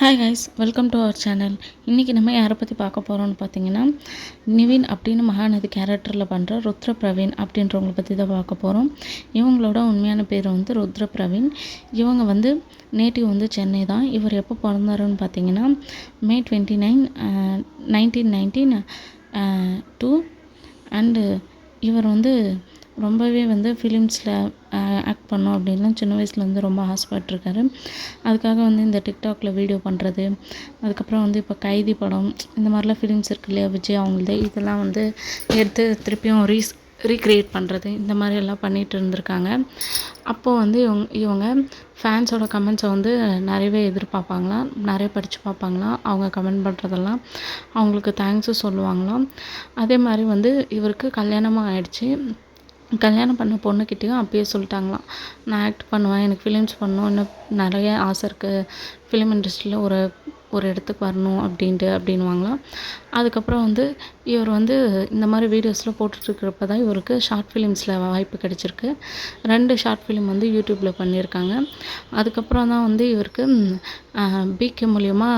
Hi guys, welcome to our channel. இன்றைக்கி நம்ம யாரை பற்றி பார்க்க போகிறோம்னு பார்த்தீங்கன்னா, நிவின் அப்படின்னு மகாநதி கேரக்டரில் பண்ணுற ருத்ர பிரவீன் அப்படின்றவங்களை பற்றி தான் பார்க்க போகிறோம். இவங்களோட உண்மையான பேர் வந்து ருத்ர பிரவீன். இவங்க வந்து நேட்டிவ் வந்து சென்னை தான். இவர் எப்போ பிறந்தாருன்னு பார்த்தீங்கன்னா May 29, 1992. அண்டு இவர் வந்து ரொம்பவே வந்து ஃபிலிம்ஸில் ஆக்ட் பண்ணோம் அப்படின்லாம் சின்ன வயசுலேருந்து ரொம்ப ஆசைப்பட்டிருக்காரு. அதுக்காக வந்து இந்த டிக்டாக்ல வீடியோ பண்ணுறது, அதுக்கப்புறம் வந்து இப்போ கைதி படம் இந்த மாதிரிலாம் ஃபிலிம்ஸ் இருக்கு இல்லையா, விஜய் அவங்களது, இதெல்லாம் வந்து எடுத்து திருப்பியும் ரீக்ரியேட் பண்ணுறது, இந்த மாதிரி எல்லாம் பண்ணிகிட்டு இருந்திருக்காங்க. அப்போது வந்து இவங்க ஃபேன்ஸோட கமெண்ட்ஸை வந்து நிறையவே எதிர்பார்ப்பாங்களாம், நிறைய படித்து பார்ப்பாங்களாம். அவங்க கமெண்ட் பண்ணுறதெல்லாம் அவங்களுக்கு தேங்க்ஸும் சொல்லுவாங்களாம். அதே மாதிரி வந்து இவருக்கு கல்யாணமும் ஆயிடுச்சு. கல்யாணம் பண்ண பொண்ணுக்கிட்டேயும் அப்பயே சொல்லிட்டாங்களாம், நான் ஆக்ட் பண்ணுவேன், எனக்கு ஃபிலிம்ஸ் பண்ணணும், இன்னும் நிறைய ஆசை இருக்குது, ஃபிலிம் இண்டஸ்ட்ரியில் ஒரு இடத்துக்கு வரணும் அப்படின்வாங்களாம். அதுக்கப்புறம் வந்து இவர் வந்து இந்த மாதிரி வீடியோஸில் போட்டுட்ருக்கிறப்ப தான் இவருக்கு ஷார்ட் ஃபிலிம்ஸில் வாய்ப்பு கிடச்சிருக்கு. 2 ஷார்ட் ஃபிலிம் வந்து யூடியூப்பில் பண்ணியிருக்காங்க. அதுக்கப்புறம் தான் வந்து இவருக்கு பிகே மூலிமா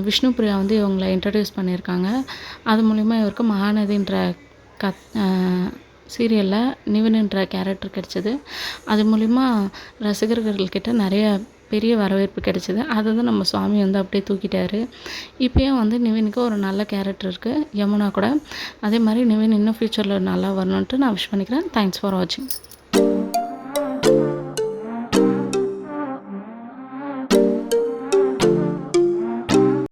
விஷ்ணுபிரியா வந்து இவங்களை இன்ட்ரடியூஸ் பண்ணியிருக்காங்க. அது மூலிமா இவருக்கு மகாநதின்ற சீரியலில் நிவின்ன்ற கேரக்டர் கிடச்சிது. அது மூலிமா ரசிகர்கள்கிட்ட நிறைய பெரிய வரவேற்பு கிடைச்சிது. அதை தான் நம்ம சுவாமி வந்து அப்படியே தூக்கிட்டார். இப்போயும் வந்து நிவினுக்கு ஒரு நல்ல கேரக்டர் இருக்குது, யமுனா கூட. அதே மாதிரி நிவின் இன்னும் ஃப்யூச்சரில் நல்லா வரணுன்ட்டு நான் விஷ் பண்ணிக்கிறேன். தேங்க்ஸ் ஃபார் வாட்சிங்.